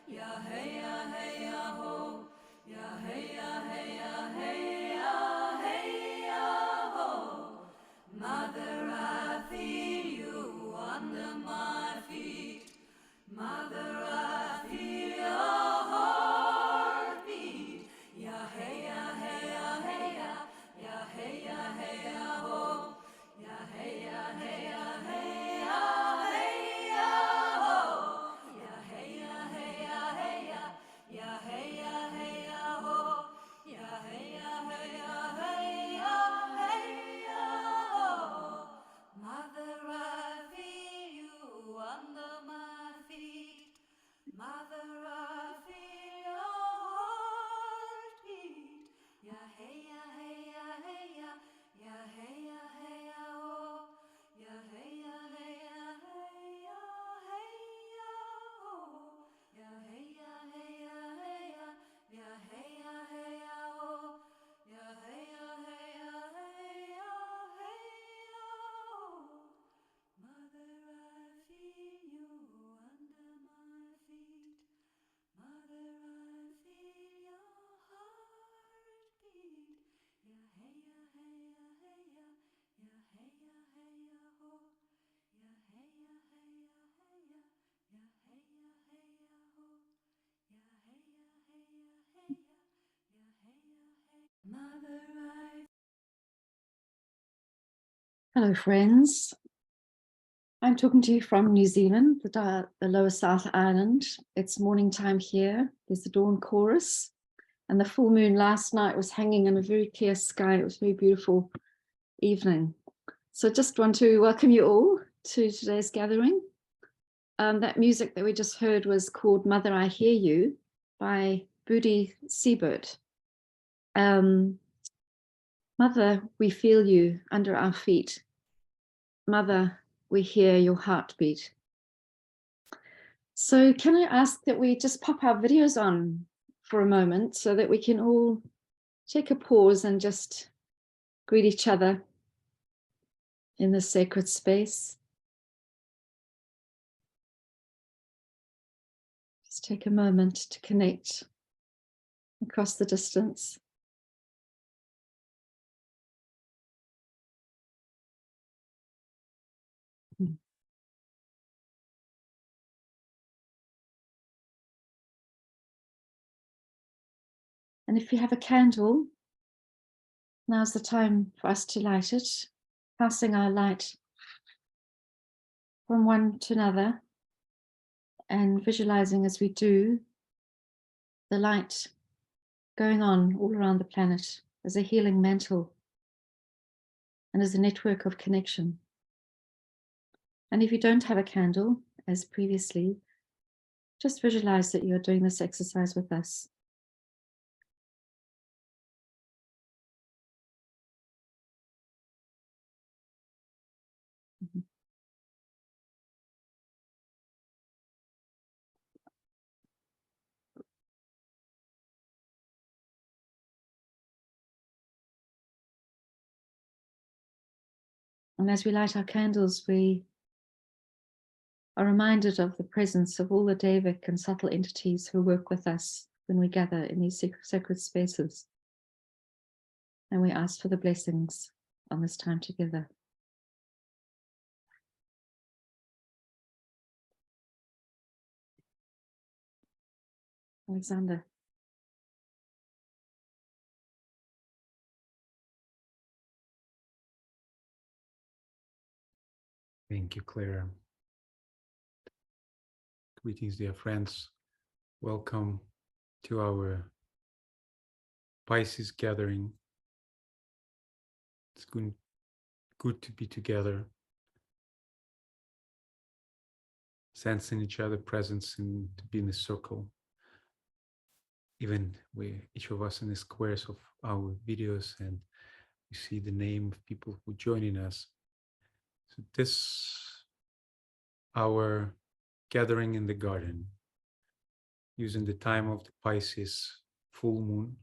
ya hey ya hey ya ho, ya hey ya hey ya hey ya hey ya ho. Mother, I feel you under my feet. Mother, I feel your heartbeat. Ya hey ya hey ya hey ya, ya hey ya hey ya ho, ya hey ya hey ya hey ya hey ya ho, ya hey ya hey ya hey ya, ya hey ya hey ya ho, ya hey ya hey ya hey ya hey ya ho. Mother, I feel you under my feet. Mother, I feel your heartbeat. Ya hey ya hey ya hey ya, ya hey ya hey ya oh, ya hey ya hey ya hey ya hey ya oh, ya hey ya hey ya hey ya, ya hey ya hey ya oh, ya hey ya hey ya hey ya hey ya oh. Mother, I feel you under my feet. Mother, I feel your heartbeat. Ya hey ya hey ya hey ya, ya hey ya hey ya ho, ya hey ya hey ya hey ya, ya hey ya hey ya ho, ya hey ya hey ya hey ya, ya hey ya hey. Mother, I. Hello, friends. I'm talking to you from New Zealand, the lower South Island. It's morning time here. There's the dawn chorus, and the full moon last night was hanging in a very clear sky. It was a very beautiful evening. So just want to welcome you all to today's gathering. That music that we just heard was called Mother, I Hear You by Budi Siebert. Mother, we feel you under our feet. Mother, we hear your heartbeat. So can I ask that we just pop our videos on for a moment so that we can all take a pause and just greet each other in this sacred space. Just take a moment to connect across the distance. And if you have a candle, now's the time for us to light it, passing our light from one to another and visualizing as we do the light going on all around the planet as a healing mantle and as a network of connection. And if you don't have a candle, as previously, just visualize that you're doing this exercise with us. And as we light our candles, we are reminded of the presence of all the Devic and subtle entities who work with us when we gather in these sacred spaces. And we ask for the blessings on this time together. Alexander. Thank you, Clara. Greetings, dear friends. Welcome to our Pisces gathering. It's good to be together, sensing each other's presence and to be in a circle. Even each of us in the squares of our videos, and we see the name of people who joining us. So this our gathering in the garden, using the time of the Pisces full moon,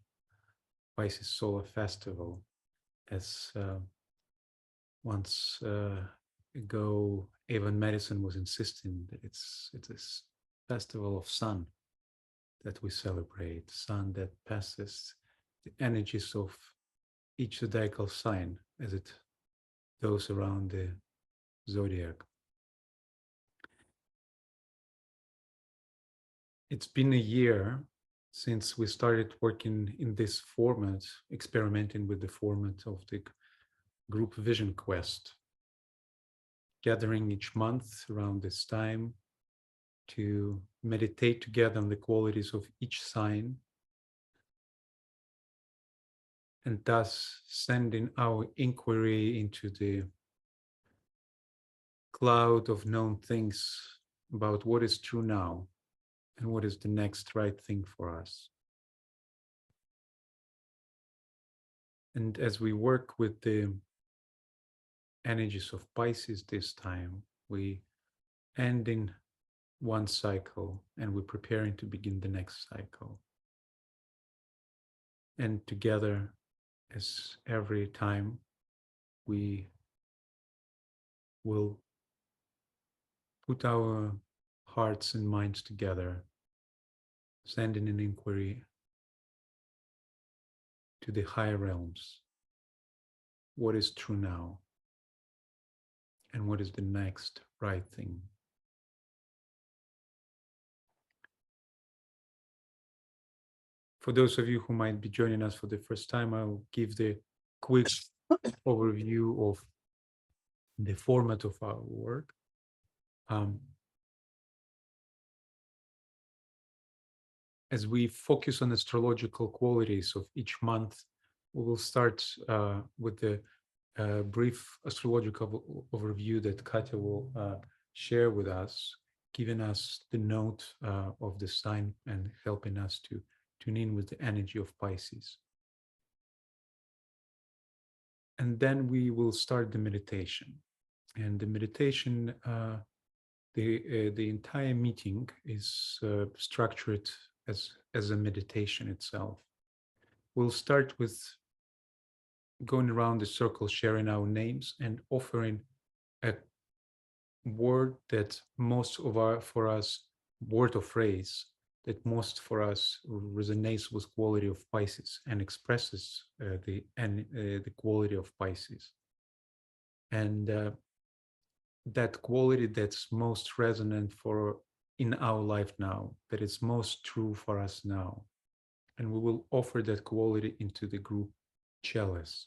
Pisces solar festival, as once ago Evan Madison was insisting that it's a festival of sun, that we celebrate, sun that passes the energies of each zodiacal sign as it goes around the zodiac. It's been a year since we started working in this format, experimenting with the format of the group vision quest, gathering each month around this time to meditate together on the qualities of each sign, and thus sending our inquiry into the cloud of known things about what is true now and what is the next right thing for us. And as we work with the energies of Pisces this time, we end in one cycle and we're preparing to begin the next cycle. And together, as every time, we will put our hearts and minds together, sending an inquiry to the higher realms. What is true now? And what is the next right thing? For those of you who might be joining us for the first time, I'll give the quick overview of the format of our work. As we focus on astrological qualities of each month, we will start with the brief astrological overview that Katya will share with us, giving us the note of the sign and helping us to tune in with the energy of Pisces. And then we will start the meditation. And the meditation, the entire meeting is structured as a meditation itself. We'll start with going around the circle, sharing our names and offering a word that most of for us, word or phrase that most for us resonates with quality of Pisces and expresses the quality of Pisces. And that quality that's most resonant in our life now, that is most true for us now. And we will offer that quality into the group chalice.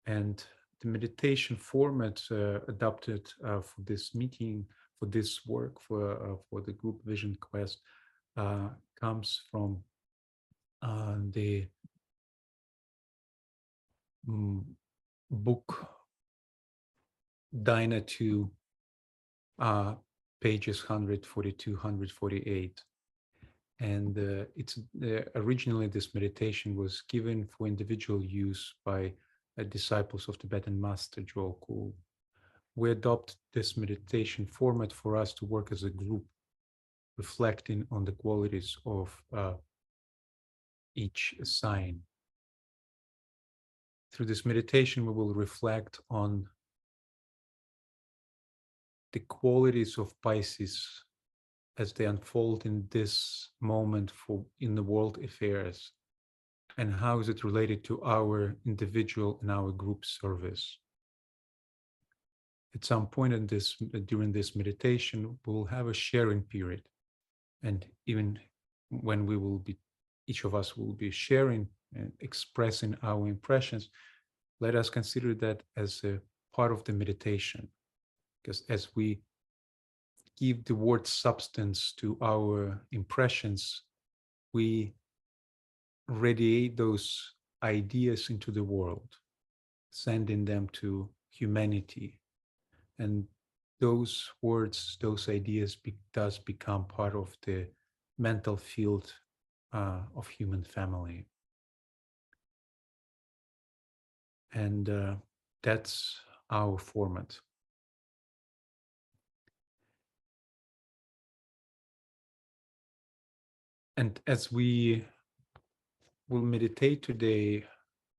And the meditation format adopted for this meeting, for this work, for the group vision quest, comes from the book Dina 2, pages 142, 148. And it's originally this meditation was given for individual use by disciples of Tibetan master Joel Kuhl. We adopt this meditation format for us to work as a group, reflecting on the qualities of each sign. Through this meditation, we will reflect on the qualities of Pisces as they unfold in this moment in the world affairs, and how is it related to our individual and our group service. At some point during this meditation, we'll have a sharing period, and even when each of us will be sharing and expressing our impressions, let us consider that as a part of the meditation, because as we give the word substance to our impressions, we radiate those ideas into the world, sending them to humanity. And those words, those ideas does become part of the mental field of human family. And that's our format. And as we will meditate today,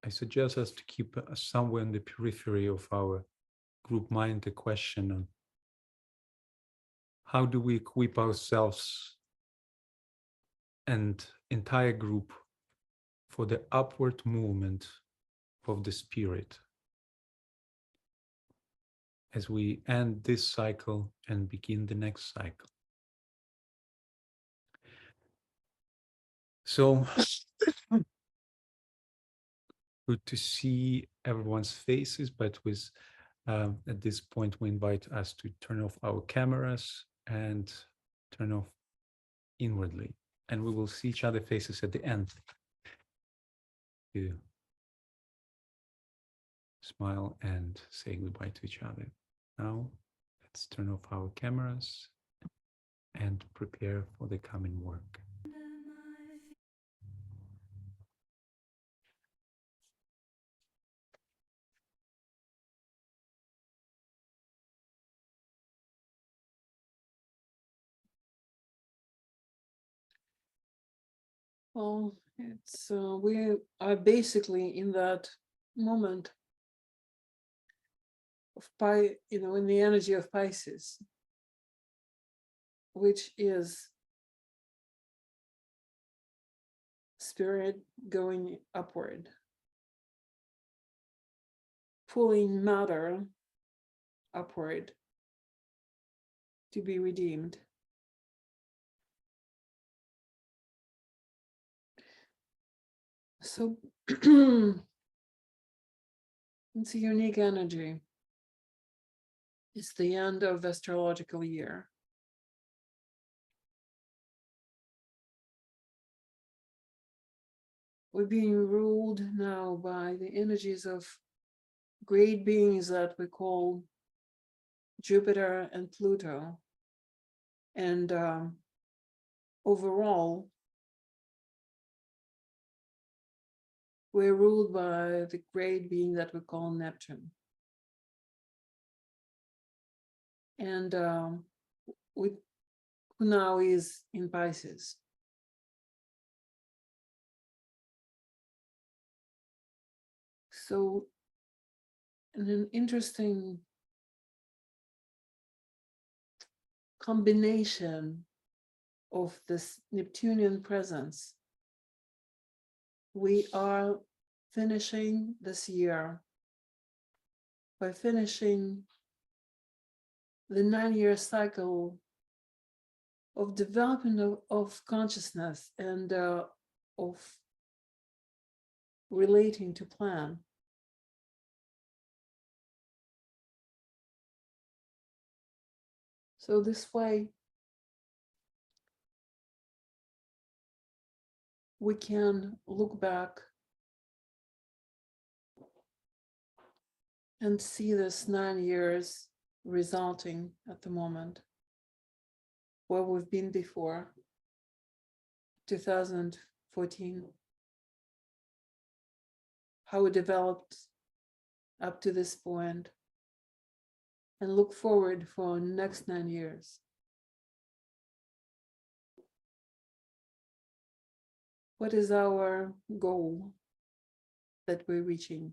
I suggest us to keep somewhere in the periphery of our group mind the question on how do we equip ourselves and entire group for the upward movement of the spirit as we end this cycle and begin the next cycle. So good to see everyone's faces, but with at this point we invite us to turn off our cameras and turn off inwardly, and we will see each other faces at the end. To smile and say goodbye to each other. Now let's turn off our cameras and prepare for the coming work. Well, it's we are basically in that moment of in the energy of Pisces, which is spirit going upward, pulling matter upward to be redeemed. So it's a unique energy. It's the end of the astrological year. We're being ruled now by the energies of great beings that we call Jupiter and Pluto. And overall, we're ruled by the great being that we call Neptune. And who now is in Pisces. So, an interesting combination of this Neptunian presence. We are finishing this year by finishing the 9-year cycle of development of consciousness and of relating to plan. So this way, we can look back and see this 9 years resulting at the moment, where we've been before, 2014, how we developed up to this point, and look forward for the next 9 years. What is our goal that we're reaching?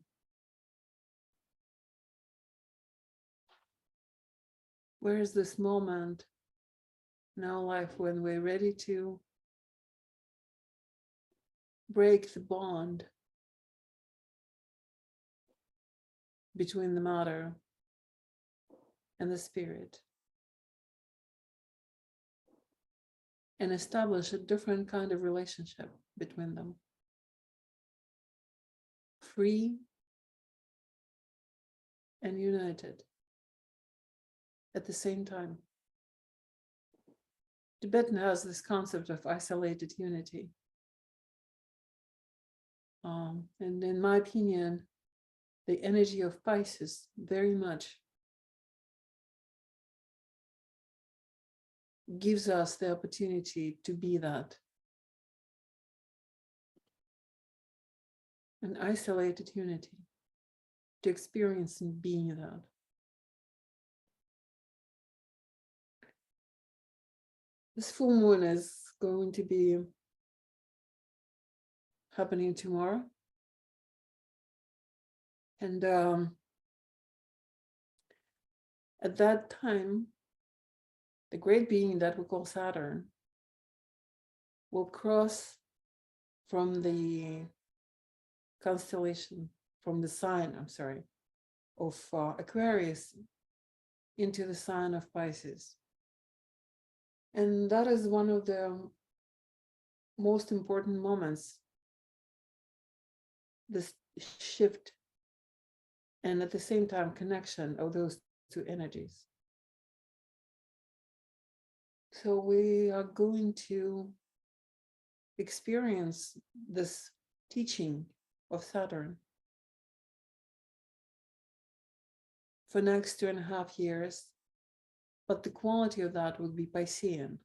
Where is this moment in our life when we're ready to break the bond between the matter and the spirit and establish a different kind of relationship between them? Free and united at the same time. Tibetan has this concept of isolated unity. And in my opinion, the energy of Pisces very much gives us the opportunity to be that. An isolated unity, to experience and being that. This full moon is going to be happening tomorrow. And at that time, the great being that we call Saturn will cross from the constellation, from the sign, I'm sorry, of Aquarius into the sign of Pisces. And that is one of the most important moments, this shift, and at the same time connection of those two energies. So we are going to experience this teaching of Saturn for next 2.5 years, but the quality of that would be Piscean.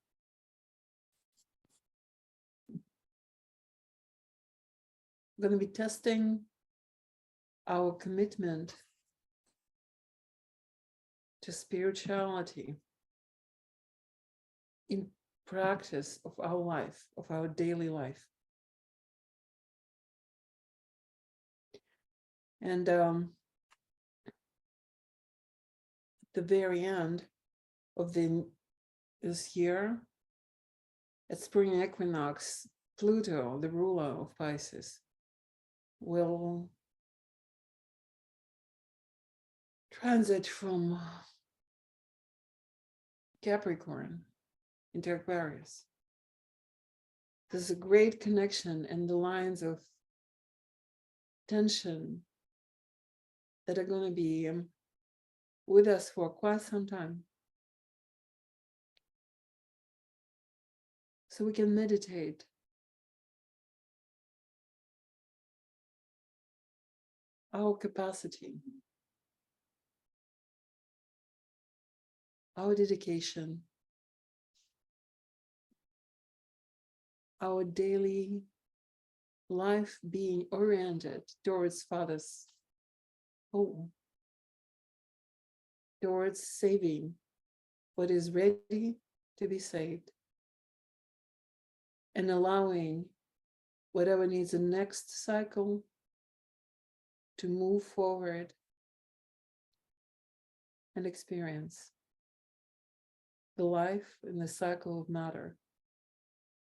We're going to be testing our commitment to spirituality in practice of our life, of our daily life. And at the very end of this year, at spring equinox, Pluto, the ruler of Pisces, will transit from Capricorn into Aquarius. There's a great connection and the lines of tension that are going to be with us for quite some time. So we can meditate our capacity, our dedication, our daily life being oriented towards Father's home, towards saving what is ready to be saved, and allowing whatever needs a next cycle to move forward and experience the life in the cycle of matter,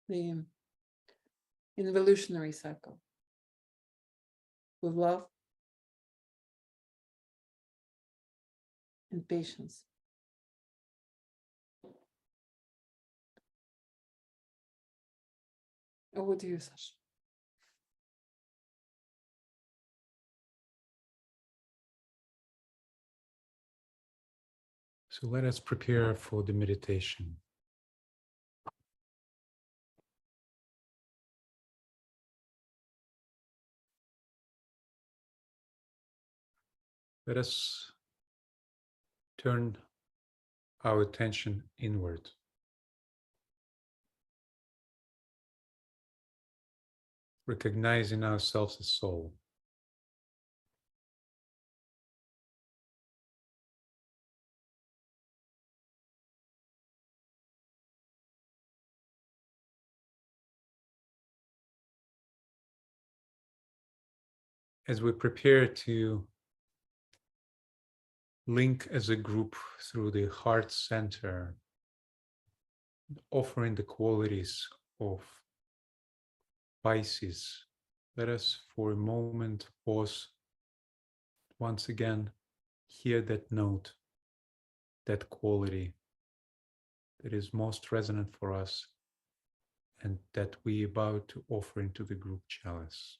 the evolutionary cycle, with love and patience. Over to you, Sasha. So let us prepare for the meditation. Let us turn our attention inward. Recognizing ourselves as soul. As we prepare to link as a group through the heart center, offering the qualities of Pisces, let us for a moment pause, once again hear that note, that quality that is most resonant for us and that we are about to offer into the group chalice.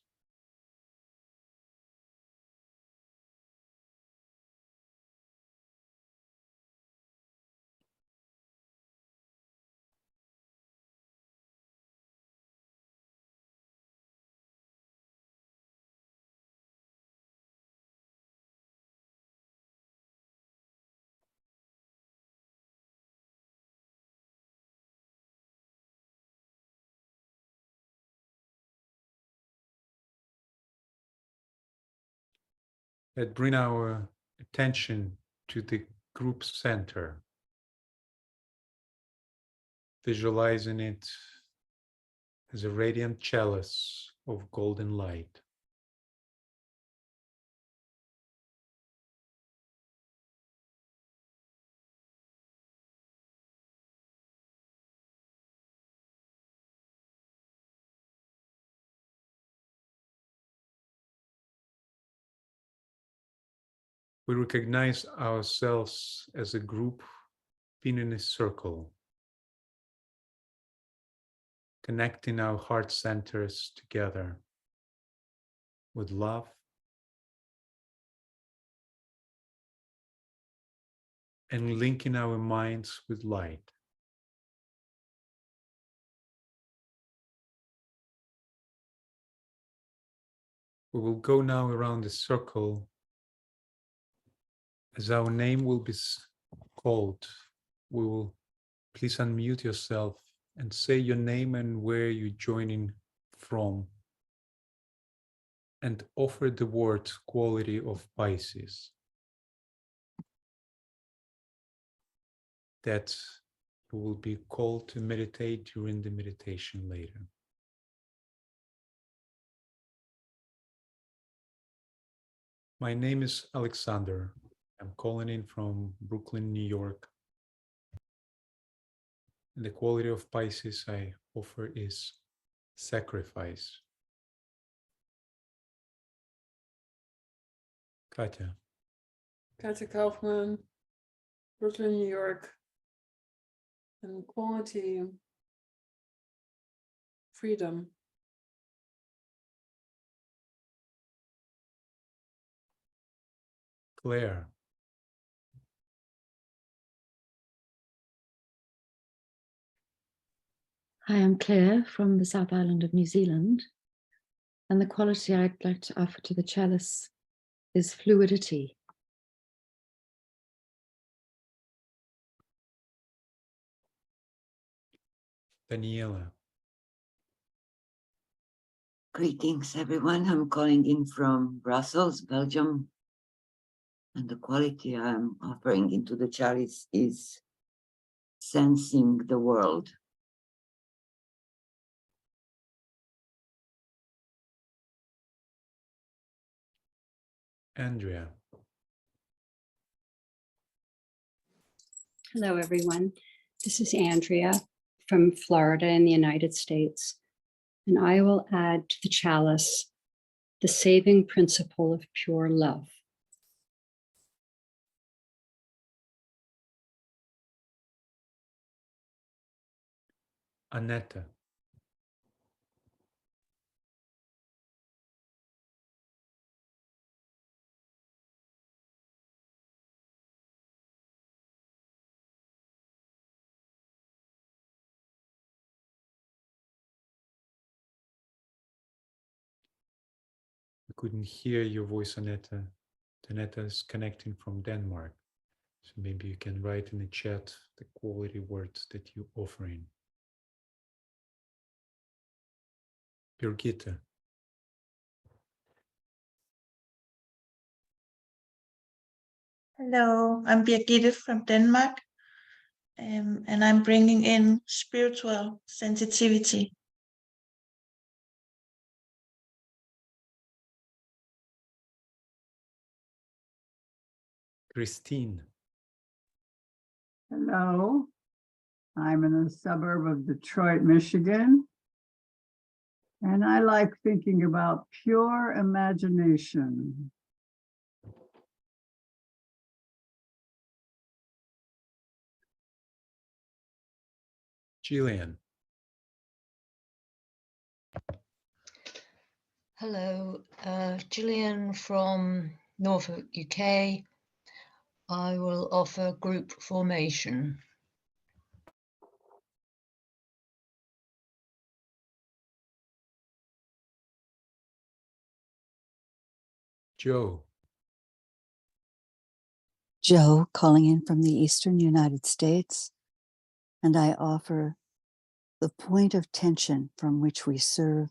Let's bring our attention to the group center, visualizing it as a radiant chalice of golden light. we recognize ourselves as a group being in a circle, connecting our heart centers together with love and linking our minds with light. We will go now around the circle as our name will be called. We will please unmute yourself and say your name and where you're joining from, and offer the word quality of Pisces. That you will be called to meditate during the meditation later. My name is Alexander. I'm calling in from Brooklyn, New York. And the quality of Pisces I offer is sacrifice. Katya. Katja Kaufman, Brooklyn, New York. And quality, freedom. Claire. Hi, I'm Claire from the South Island of New Zealand. And the quality I'd like to offer to the chalice is fluidity. Daniela. Greetings, everyone. I'm calling in from Brussels, Belgium. And the quality I'm offering into the chalice is sensing the world. Andrea. Hello, everyone. This is Andrea from Florida in the United States, and I will add to the chalice the saving principle of pure love. Annette. I couldn't hear your voice, Annette. Annette is connecting from Denmark. So maybe you can write in the chat the quality words that you're offering. Birgitte. Hello, I'm Birgitte from Denmark, and I'm bringing in spiritual sensitivity. Christine. Hello, I'm in a suburb of Detroit, Michigan, and I like thinking about pure imagination. Gillian. Hello, Gillian from Norfolk, UK. I will offer group formation. Joe. Joe, calling in from the Eastern United States, and I offer the point of tension from which we serve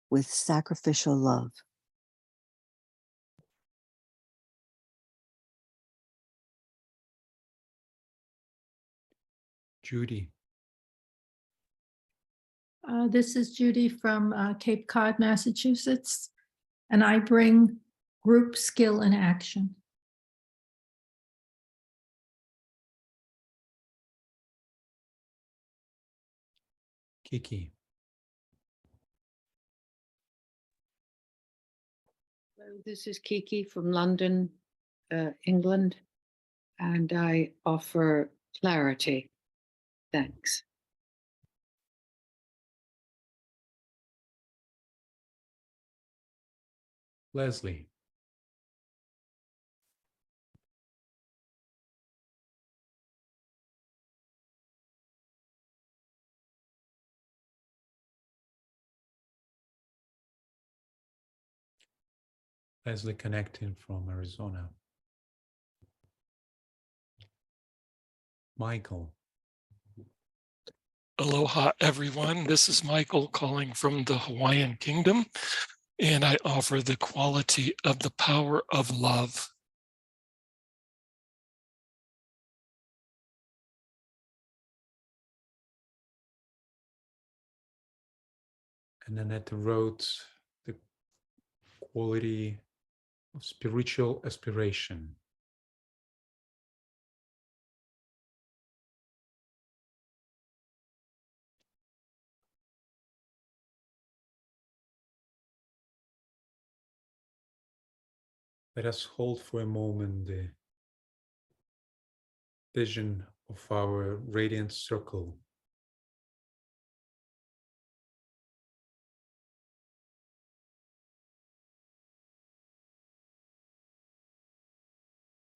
with sacrificial love. Judy. This is Judy from Cape Cod, Massachusetts, and I bring group skill and action. Kiki. Hello, this is Kiki from London, England, and I offer clarity. Thanks. Leslie. Leslie connecting from Arizona. Michael. Aloha, everyone. This is Michael calling from the Hawaiian Kingdom, and I offer the quality of the power of love. And Annette wrote the quality of spiritual aspiration. Let us hold for a moment the vision of our radiant circle.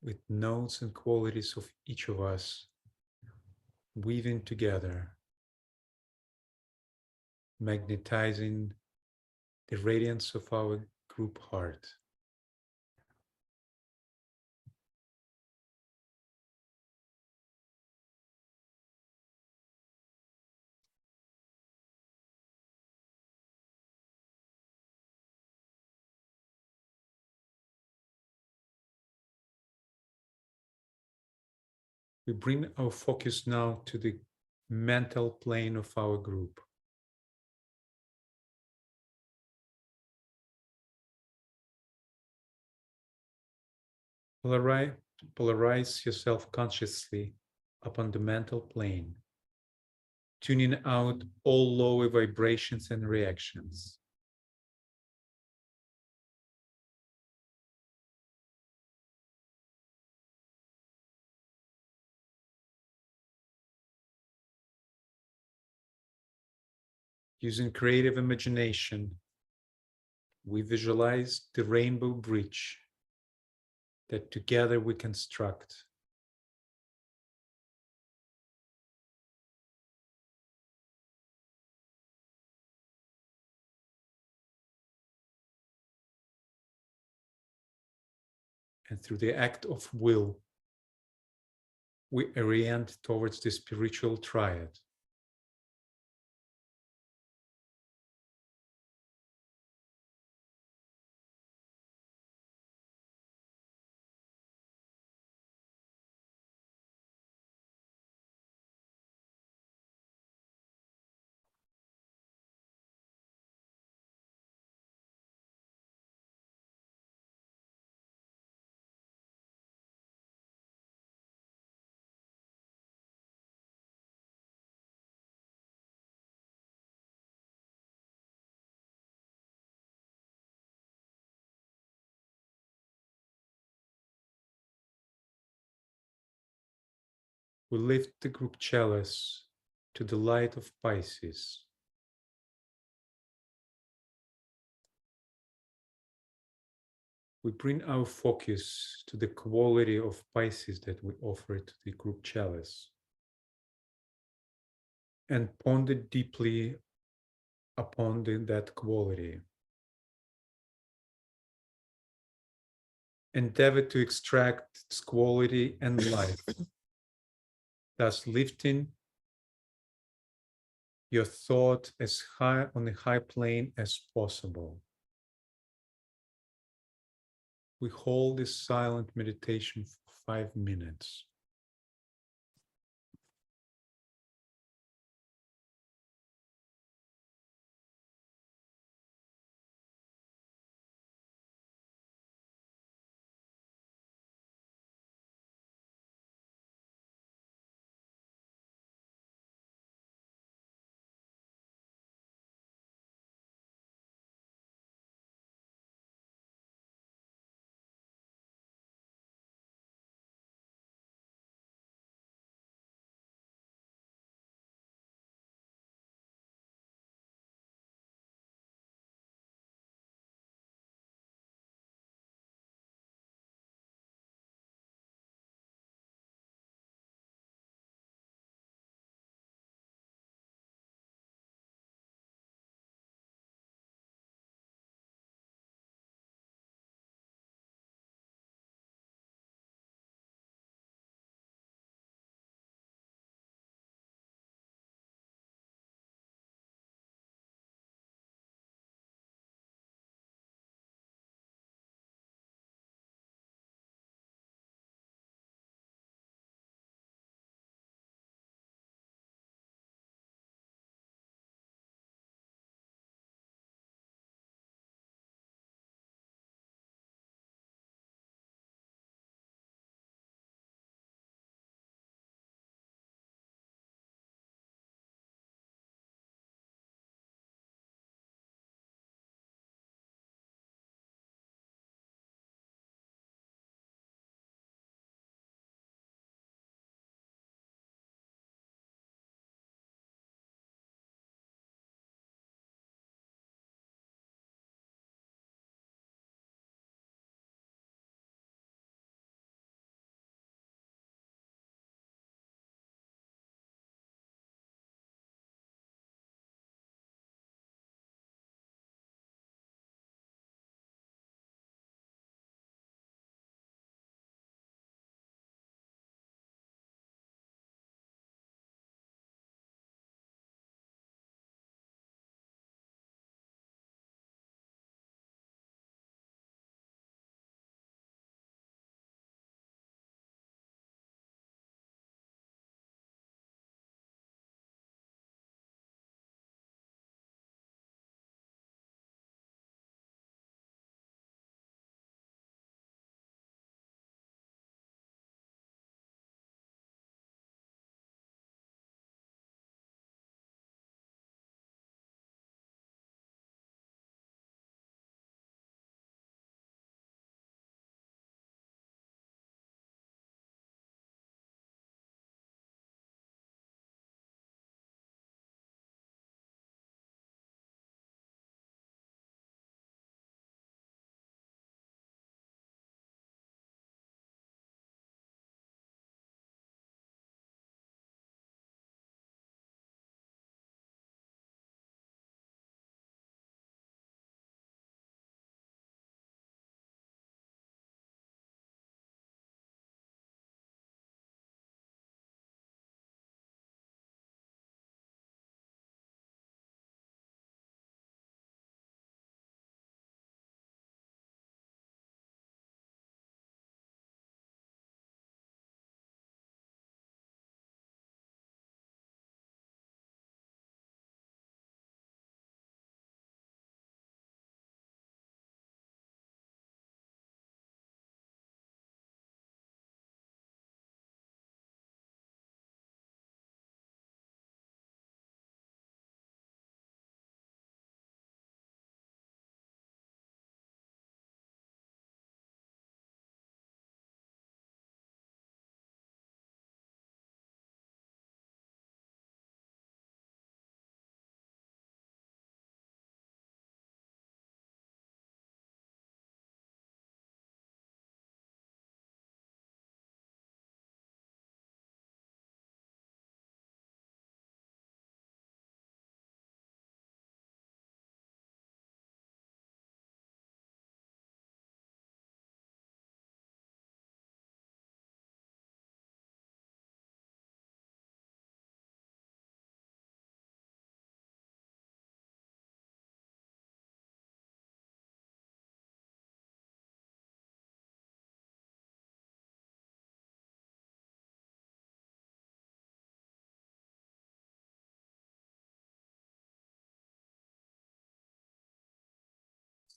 With notes and qualities of each of us weaving together, magnetizing the radiance of our group heart. We bring our focus now to the mental plane of our group. Polarize yourself consciously upon the mental plane, tuning out all lower vibrations and reactions. Using creative imagination, we visualize the rainbow bridge that together we construct. And through the act of will, we orient towards the spiritual triad. We lift the group chalice to the light of Pisces. We bring our focus to the quality of Pisces that we offer to the group chalice and ponder deeply upon that quality. Endeavor to extract its quality and life, thus lifting your thought as high on a high plane as possible. We hold this silent meditation for 5 minutes.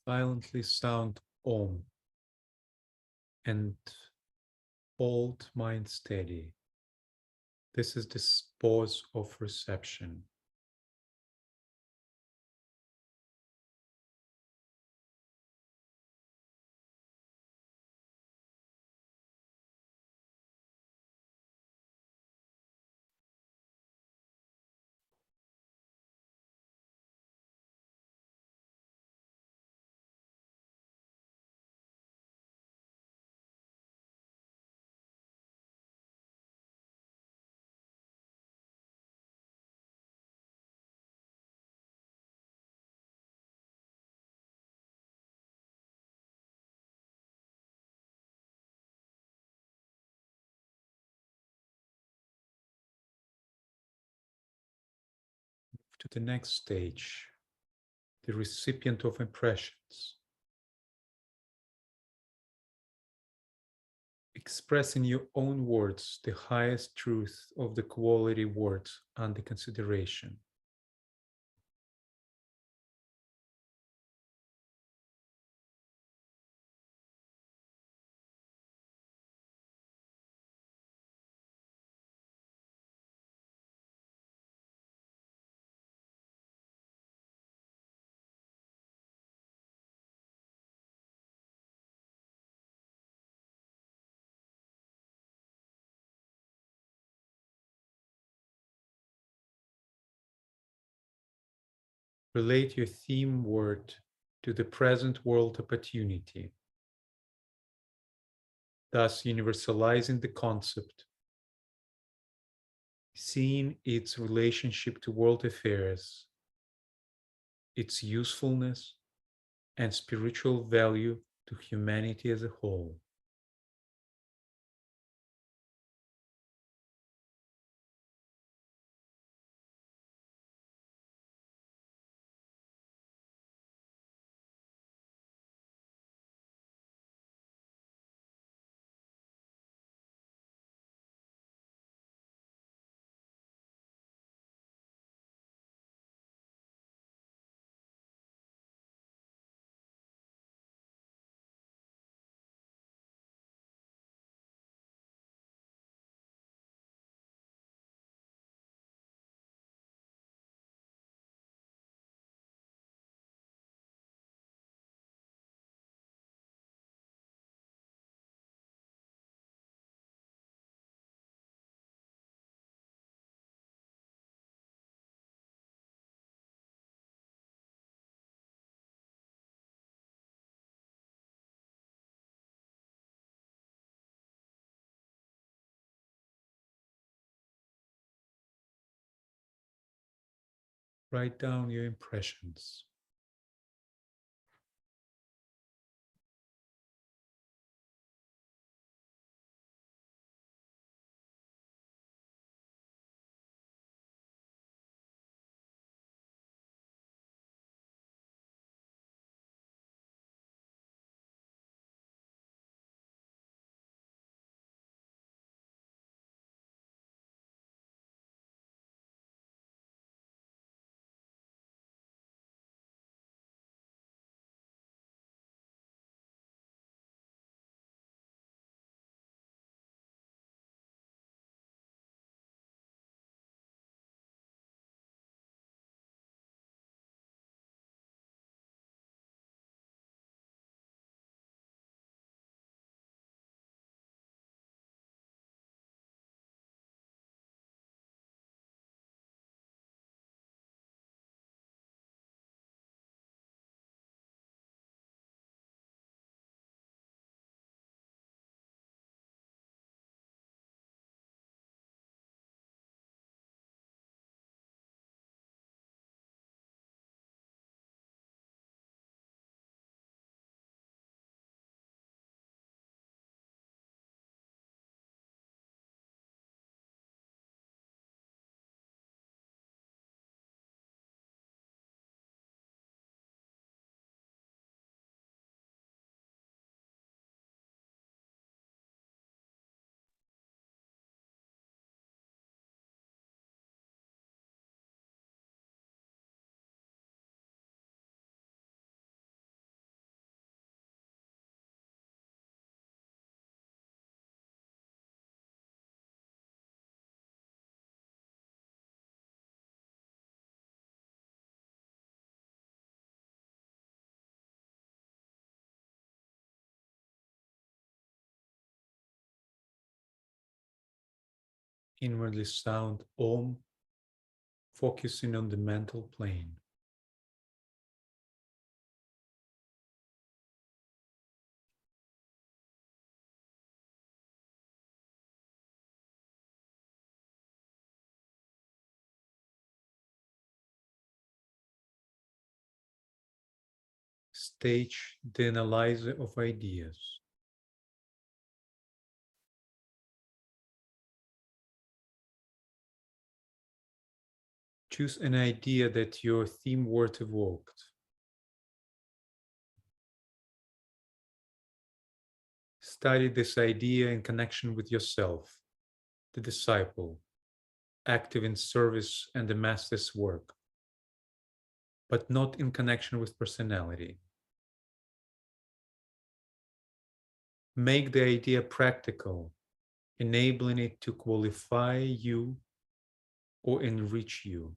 silently sound Om and hold mind steady. This is the pause of reception. To the next stage, the recipient of impressions. Express in your own words the highest truth of the quality words under consideration. Relate your theme word to the present world opportunity, thus universalizing the concept, seeing its relationship to world affairs, its usefulness, and spiritual value to humanity as a whole. Write down your impressions. inwardly sound Om, focusing on the mental plane. Stage the analyzer of ideas. Choose an idea that your theme word evoked. Study this idea in connection with yourself, the disciple, active in service and the master's work, but not in connection with personality. Make the idea practical, enabling it to qualify you or enrich you.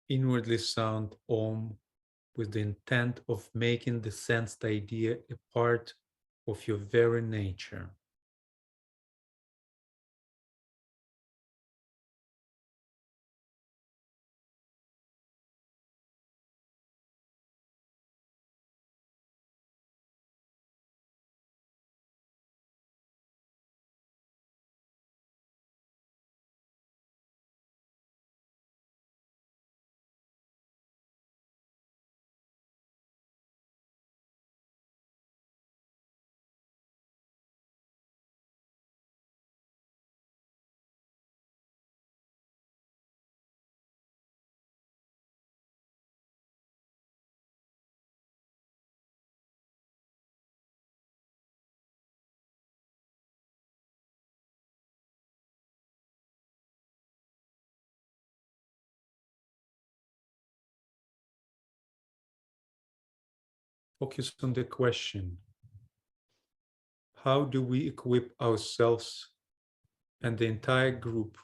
Inwardly sound Om with the intent of making the sensed idea a part of your very nature. Focus on the question, how do we equip ourselves and the entire group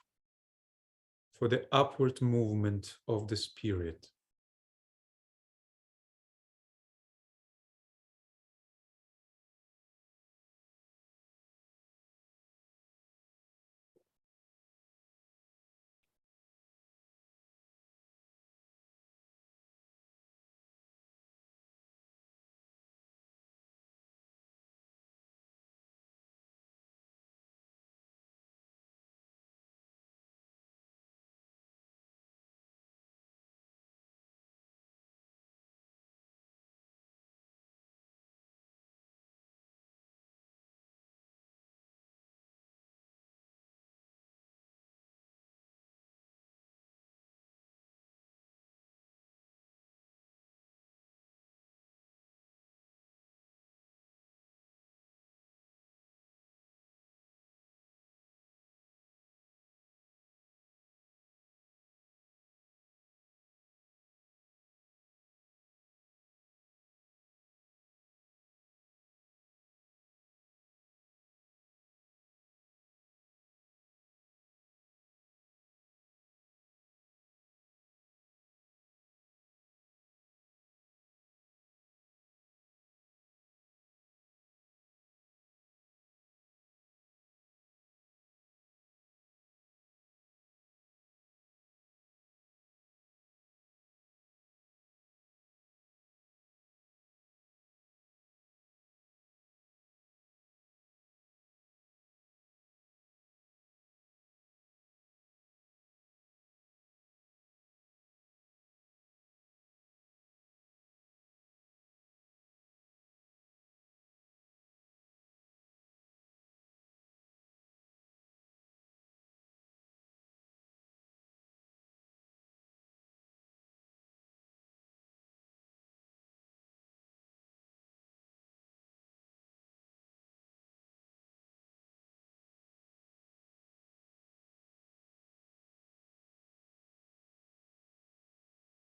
for the upward movement of the spirit?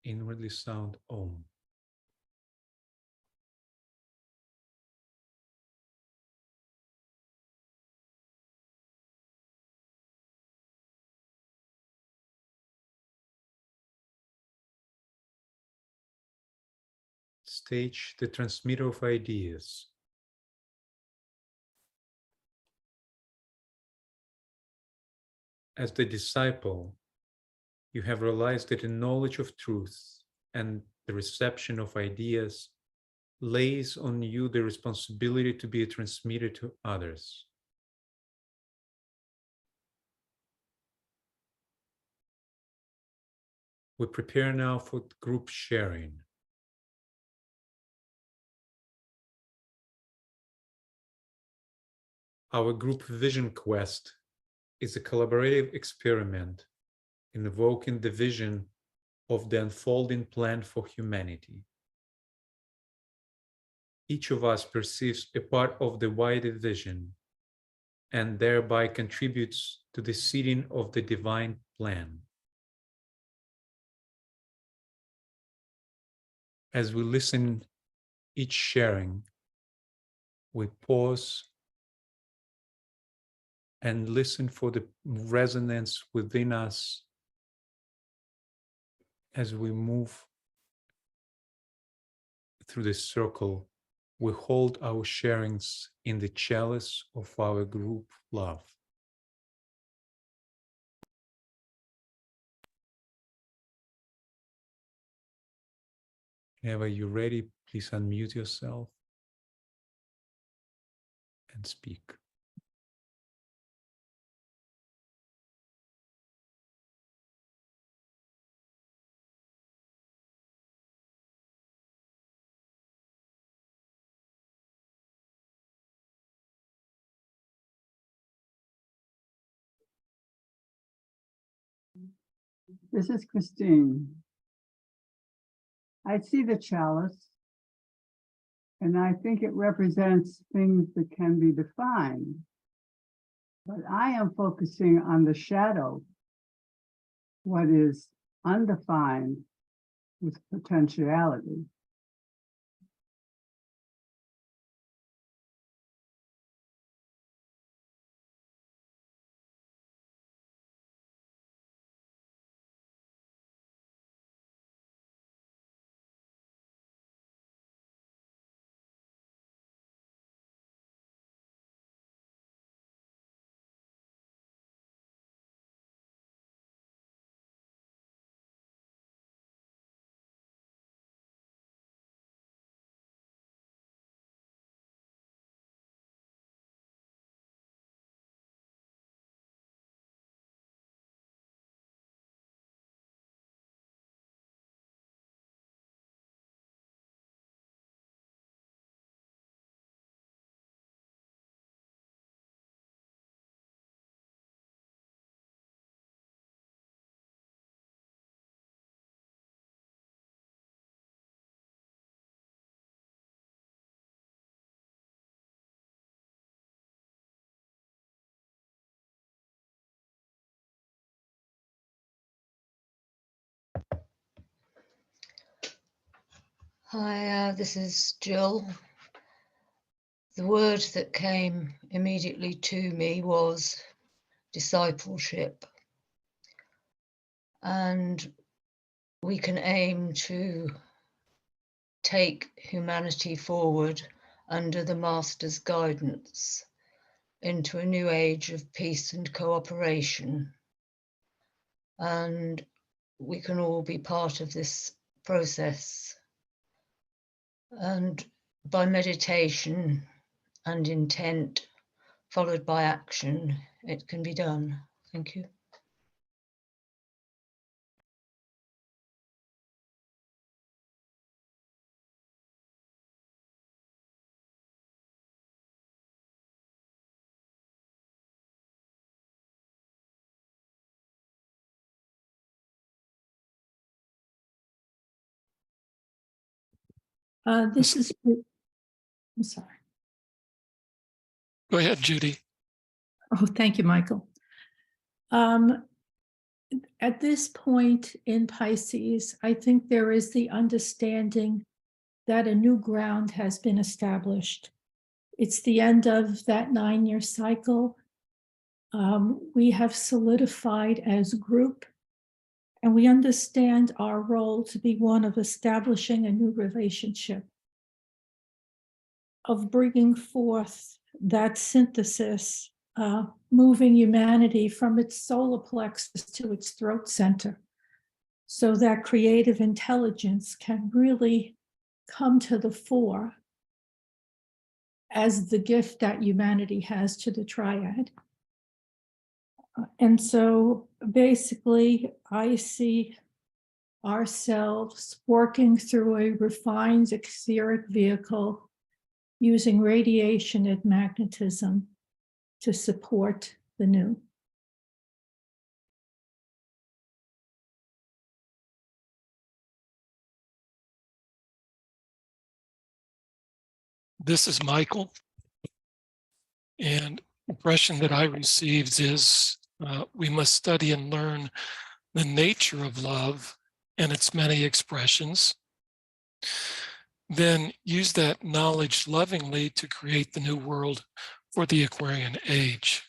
inwardly sound Om. Stage, the transmitter of ideas. As the disciple, you have realized that the knowledge of truth and the reception of ideas lays on you the responsibility to be a transmitter to others. We prepare now for group sharing. Our group vision quest is a collaborative experiment invoking the vision of the unfolding plan for humanity. Each of us perceives a part of the wider vision and thereby contributes to the seeding of the divine plan. As we listen each sharing, we pause and listen for the resonance within us as we move through the circle. We hold our sharings in the chalice of our group love. Whenever you're ready, please unmute yourself and speak. This is Christine. I see the chalice, and I think it represents things that can be defined. But I am focusing on the shadow, what is undefined with potentiality. Hi, this is Jill. The word that came immediately to me was discipleship. And we can aim to take humanity forward under the Master's guidance into a new age of peace and cooperation. And we can all be part of this process. And by meditation and intent, followed by action, it can be done. Thank you. This is, I'm sorry. Go ahead, Judy. Oh, thank you, Michael. at this point in Pisces, I think there is the understanding that a new ground has been established. It's the end of that 9-year cycle. We have solidified as a group, and we understand our role to be one of establishing a new relationship, of bringing forth that synthesis, moving humanity from its solar plexus to its throat center, so that creative intelligence can really come to the fore as the gift that humanity has to the triad. And so basically, I see ourselves working through a refined etheric vehicle using radiation and magnetism to support the new. This is Michael. And the impression that I received is we must study and learn the nature of love and its many expressions. Then use that knowledge lovingly to create the new world for the Aquarian age.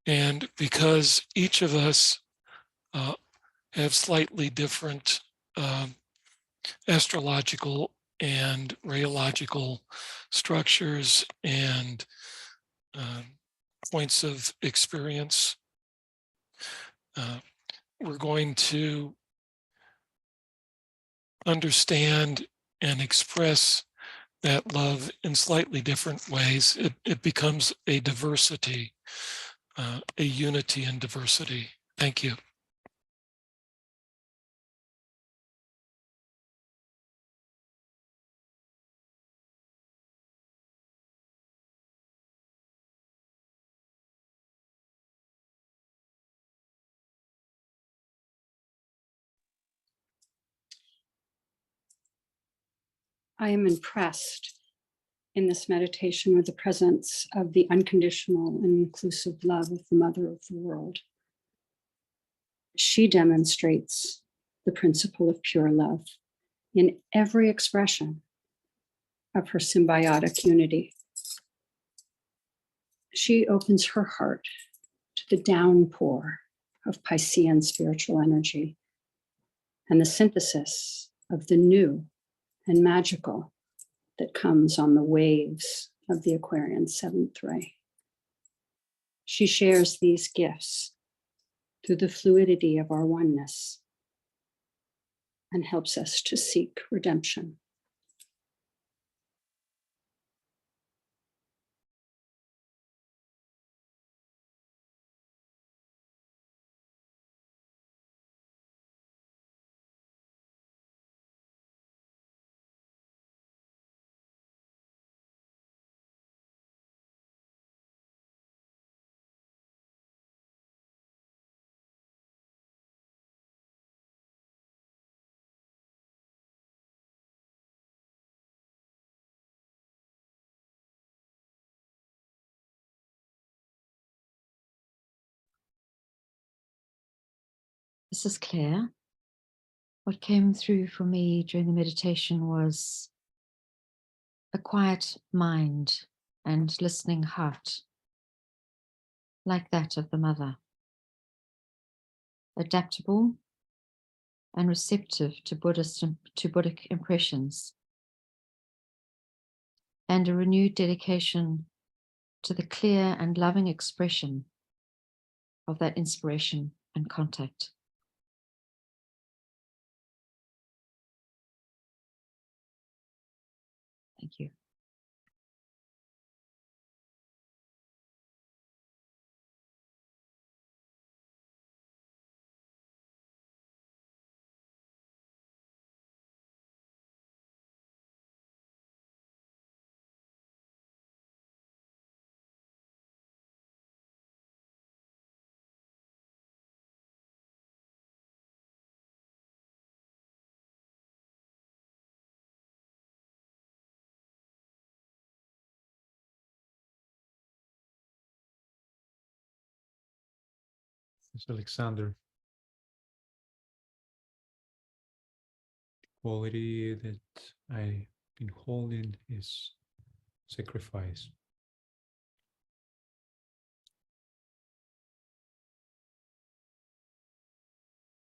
And because each of us have slightly different astrological and rheological structures and points of experience, we're going to understand and express that love in slightly different ways. It becomes a diversity, a unity in diversity. Thank you. I am impressed in this meditation with the presence of the unconditional and inclusive love of the Mother of the world. She demonstrates the principle of pure love in every expression of her symbiotic unity. She opens her heart to the downpour of Piscean spiritual energy and the synthesis of the new and magical that comes on the waves of the Aquarian seventh ray. She shares these gifts through the fluidity of our oneness and helps us to seek redemption. This is Claire. What came through for me during the meditation was a quiet mind and listening heart, like that of the mother. Adaptable and receptive to Buddhic impressions, and a renewed dedication to the clear and loving expression of that inspiration and contact. Thank you. Yes, Alexander. Quality that I've been holding is sacrifice.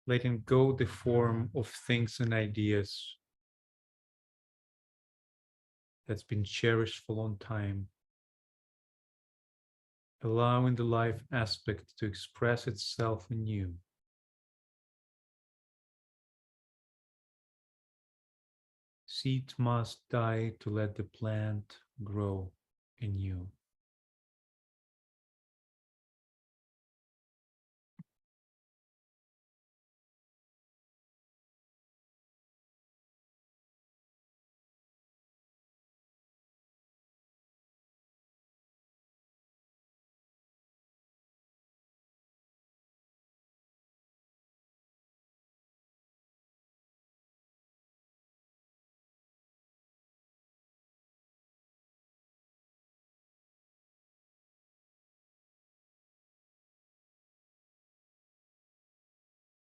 Letting go the form of things and ideas that's been cherished for a long time. Allowing the life aspect to express itself anew. Seed must die to let the plant grow anew.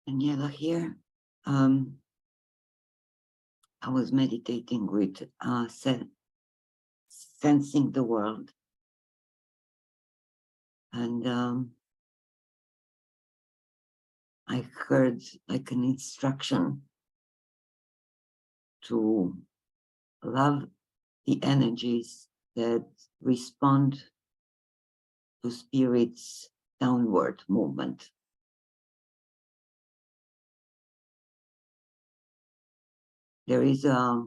Daniela here. I was meditating with sensing the world. And I heard like an instruction to love the energies that respond to spirit's downward movement. There is a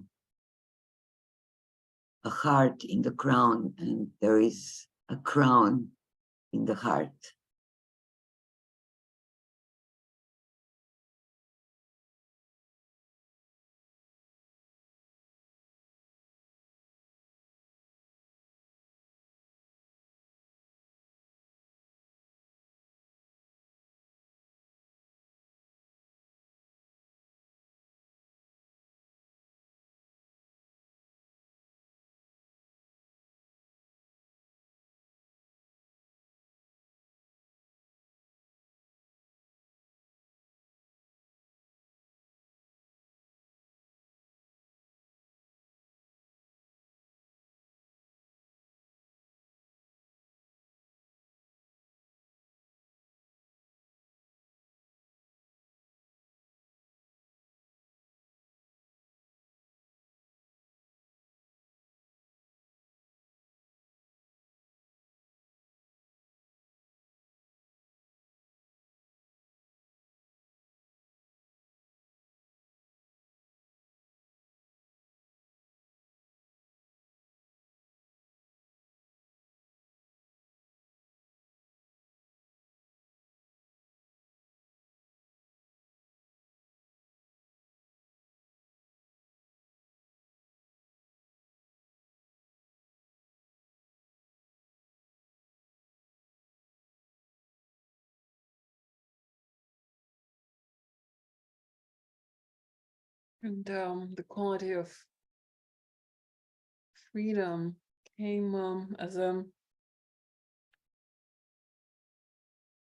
heart in the crown, and there is a crown in the heart. And the quality of freedom came as a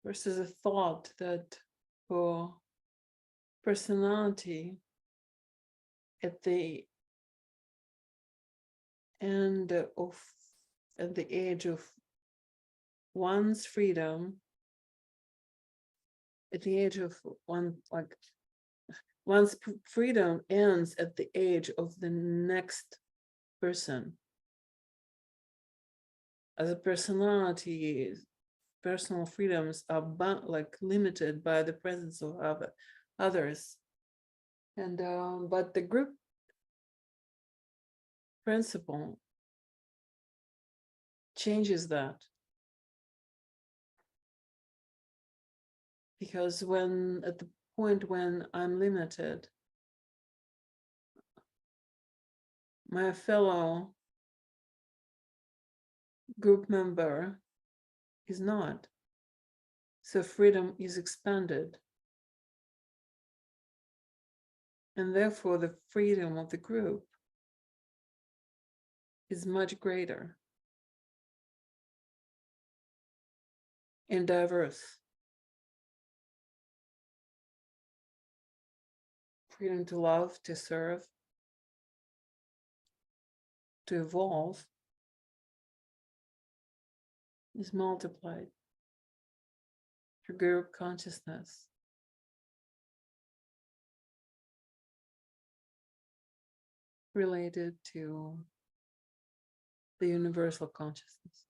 versus a thought that for personality at the end of at the age of one's freedom, at the age of one, like one's freedom ends at the age of the next person. As a personality, personal freedoms are like limited by the presence of others. And but the group principle changes that. Because when at the point when I'm limited, my fellow group member is not. So freedom is expanded. And therefore the freedom of the group is much greater and diverse. freedom to love, to serve, to evolve is multiplied through group consciousness. Related to the universal consciousness.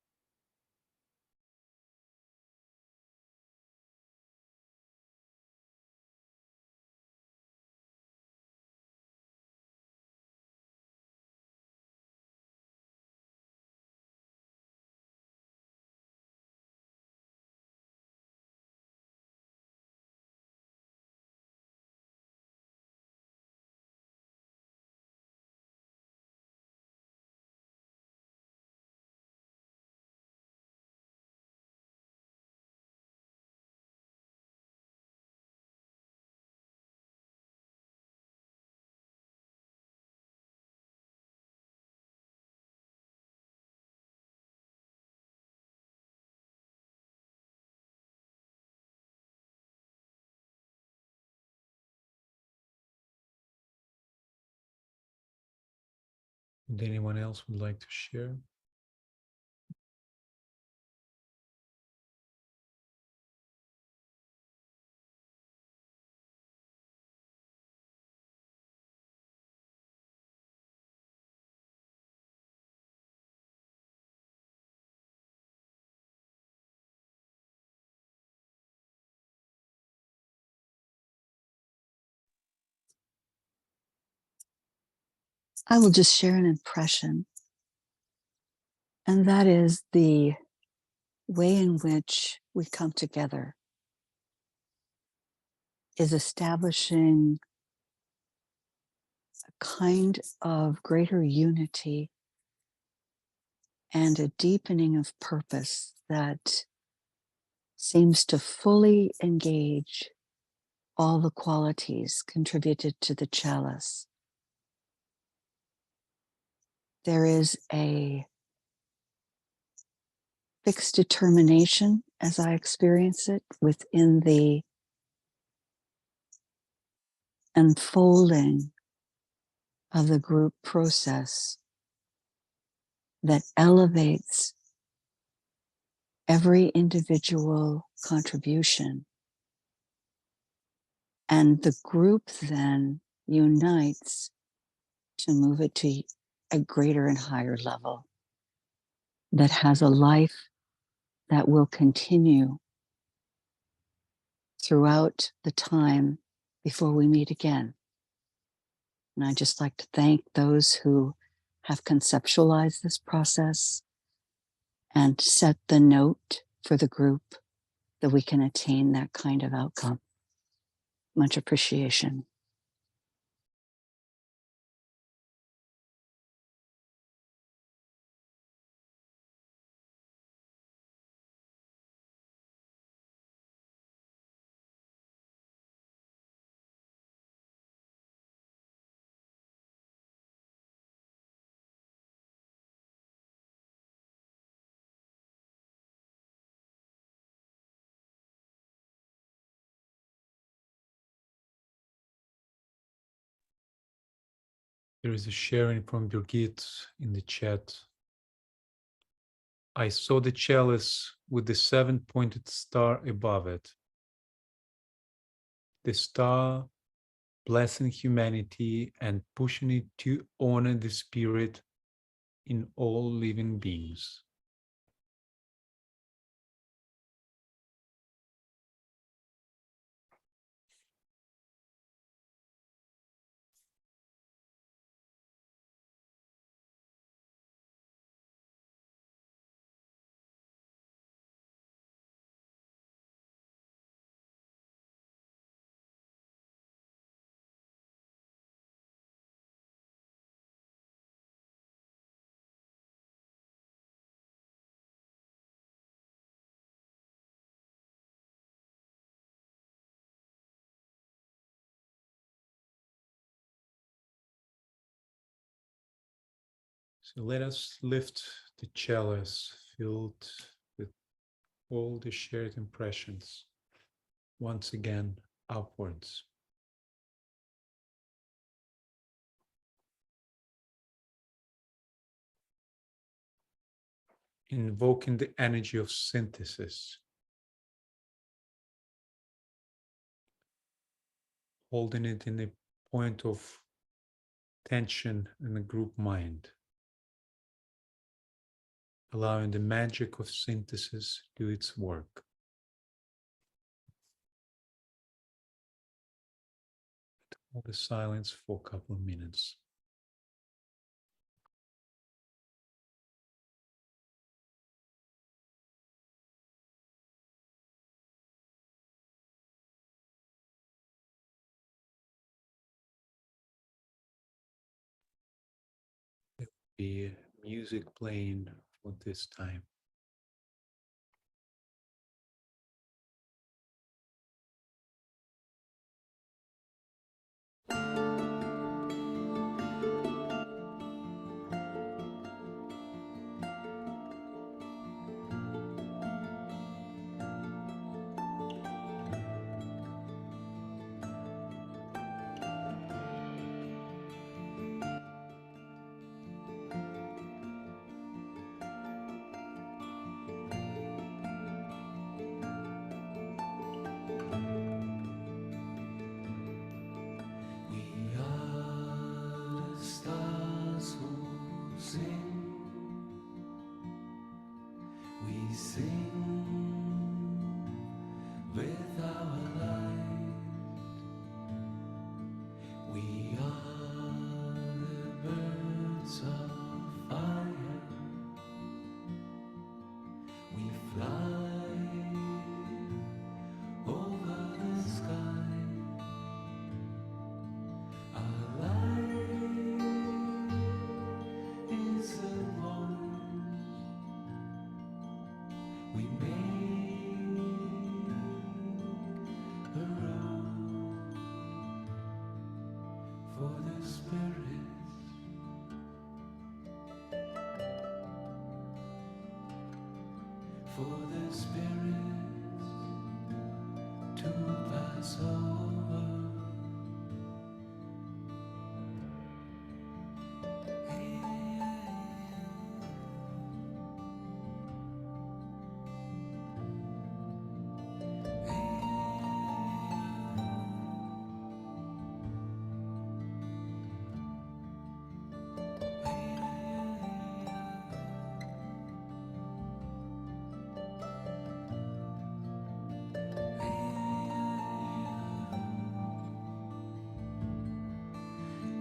Would anyone else would like to share? I will just share an impression, and that is the way in which we come together is establishing a kind of greater unity and a deepening of purpose that seems to fully engage all the qualities contributed to the chalice. There is a fixed determination, as I experience it, within the unfolding of the group process that elevates every individual contribution. And the group then unites to move it to a greater and higher level that has a life that will continue throughout the time before we meet again. And I'd just like to thank those who have conceptualized this process and set the note for the group that we can attain that kind of outcome. Much appreciation. There is a sharing from Birgit in the chat. I saw the chalice with the 7-pointed star above it. The star blessing humanity and pushing it to honor the spirit in all living beings. So let us lift the chalice filled with all the shared impressions once again upwards. invoking the energy of synthesis, holding it in a point of tension in the group mind, allowing the magic of synthesis to do its work. Hold the silence for a couple of minutes. There will be music playing for this time. For the spirits to pass over.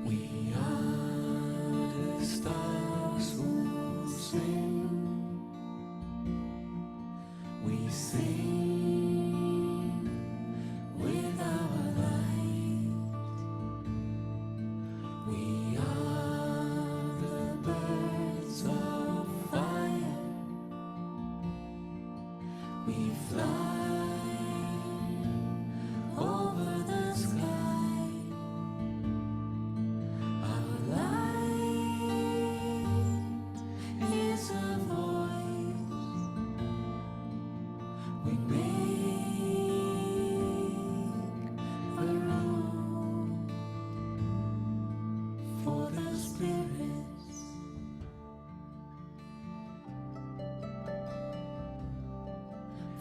We are the stars who sing. We sing with our light. We are the birds of fire. We fly over the sky.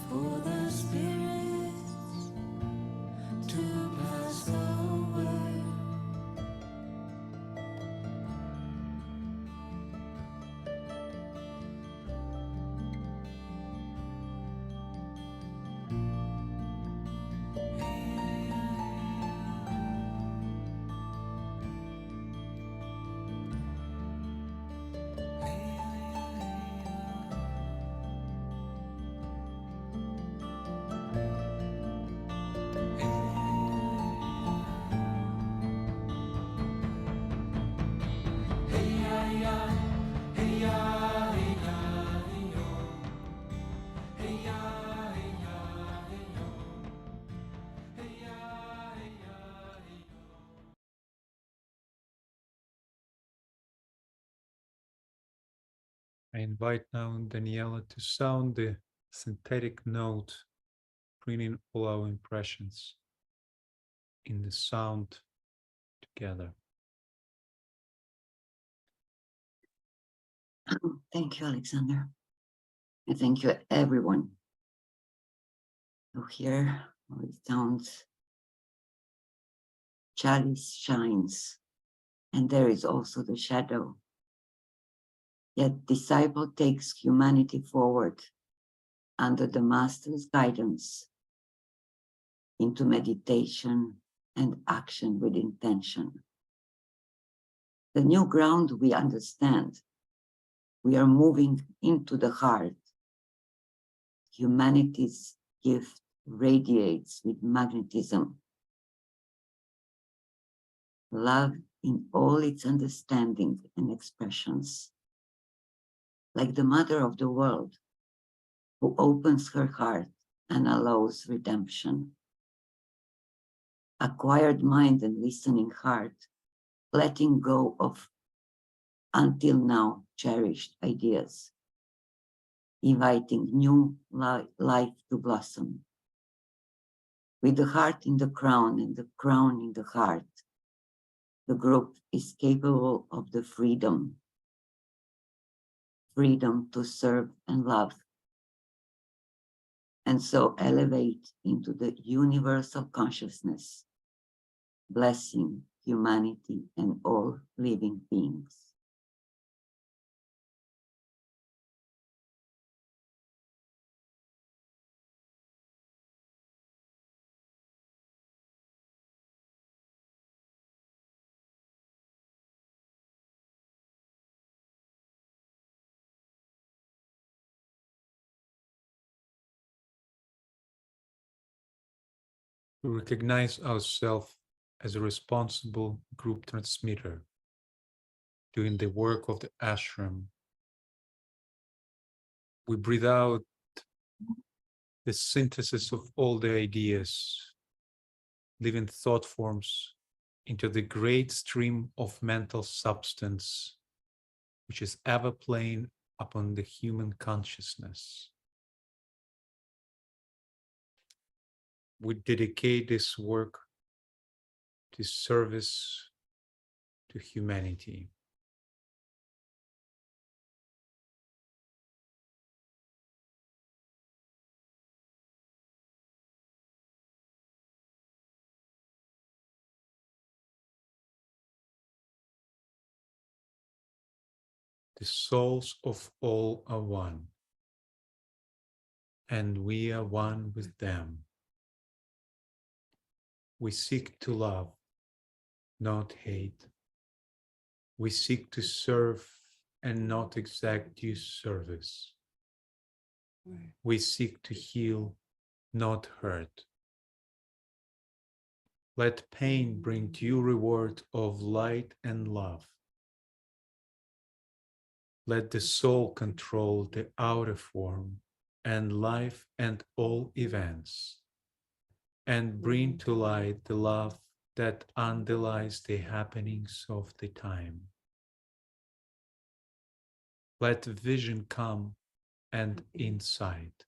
For the spirits to pass over. I invite now Daniela to sound the synthetic note, bringing all our impressions in the sound together. Thank you, Alexander. I thank you, everyone. So here, how it sounds. Chalice shines, and there is also the shadow. Yet disciple takes humanity forward under the Master's guidance into meditation and action with intention. The new ground we understand. We are moving into the heart. Humanity's gift radiates with magnetism. Love in all its understanding and expressions. Like the mother of the world, who opens her heart and allows redemption. Acquired mind and listening heart, letting go of until now cherished ideas, inviting new life to blossom. With the heart in the crown and the crown in the heart, the group is capable of the freedom to serve and love, and so elevate into the universal consciousness, blessing humanity and all living beings. We recognize ourselves as a responsible group transmitter, doing the work of the ashram. We breathe out the synthesis of all the ideas, living thought forms into the great stream of mental substance, which is ever playing upon the human consciousness. We dedicate this work to service to humanity. The souls of all are one, and we are one with them. We seek to love, not hate. We seek to serve and not exact due service. We seek to heal, not hurt. Let pain bring due reward of light and love. Let the soul control the outer form and life and all events, and bring to light the love that underlies the happenings of the time. Let vision come and insight.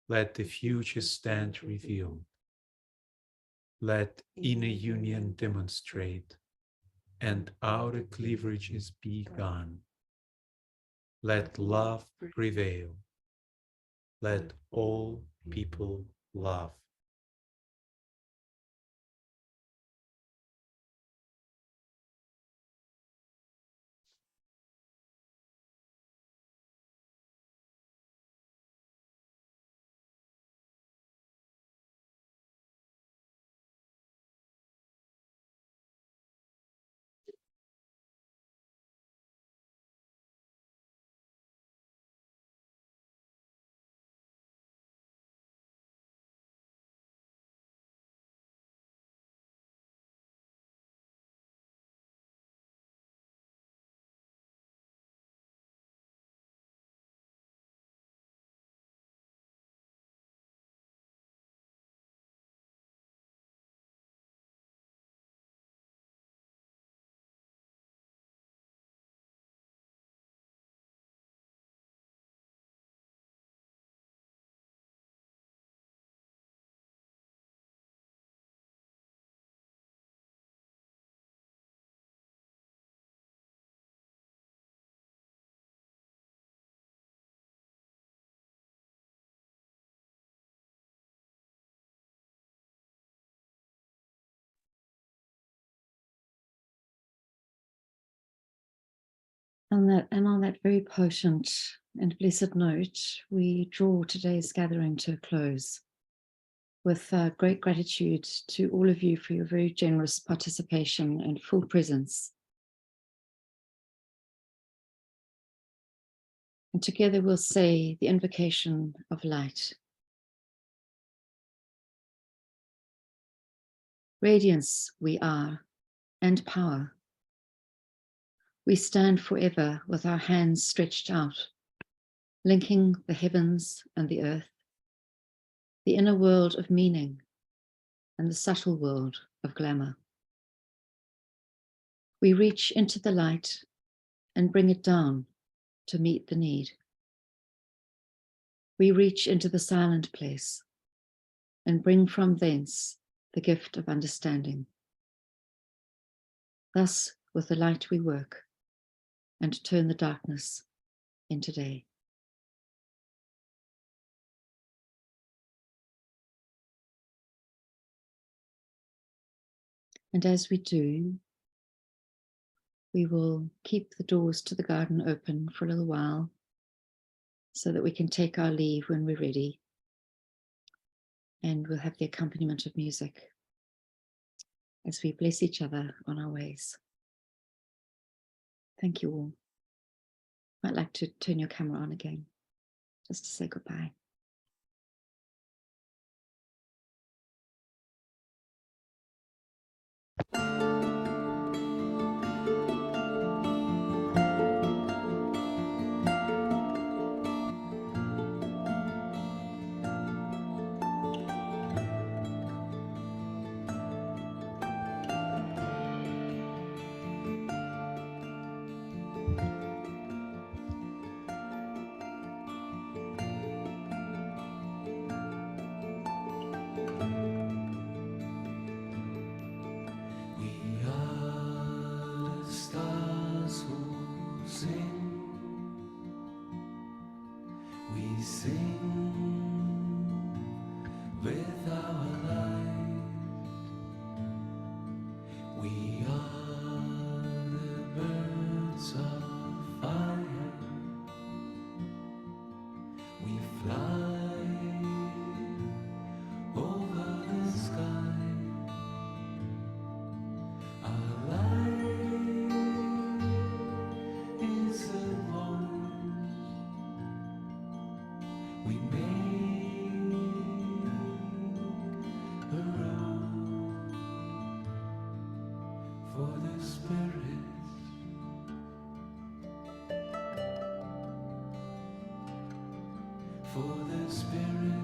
Let the future stand revealed. Let inner union demonstrate, and outer cleavages be gone. Let love prevail. Let all people love. And on that very potent and blessed note, we draw today's gathering to a close with great gratitude to all of you for your very generous participation and full presence. And together we'll say the invocation of light. Radiance we are, and power. We stand forever with our hands stretched out, linking the heavens and the earth, the inner world of meaning and the subtle world of glamour. We reach into the light and bring it down to meet the need. We reach into the silent place and bring from thence the gift of understanding. Thus, with the light we work and turn the darkness into day. And as we do, we will keep the doors to the garden open for a little while so that we can take our leave when we're ready. And we'll have the accompaniment of music as we bless each other on our ways. Thank you all. I'd like to turn your camera on again, just to say goodbye. We sing with our light. We are the birds of fire. We fly over the sky. Our light is a voice. We make a road for the spirits, for the spirits.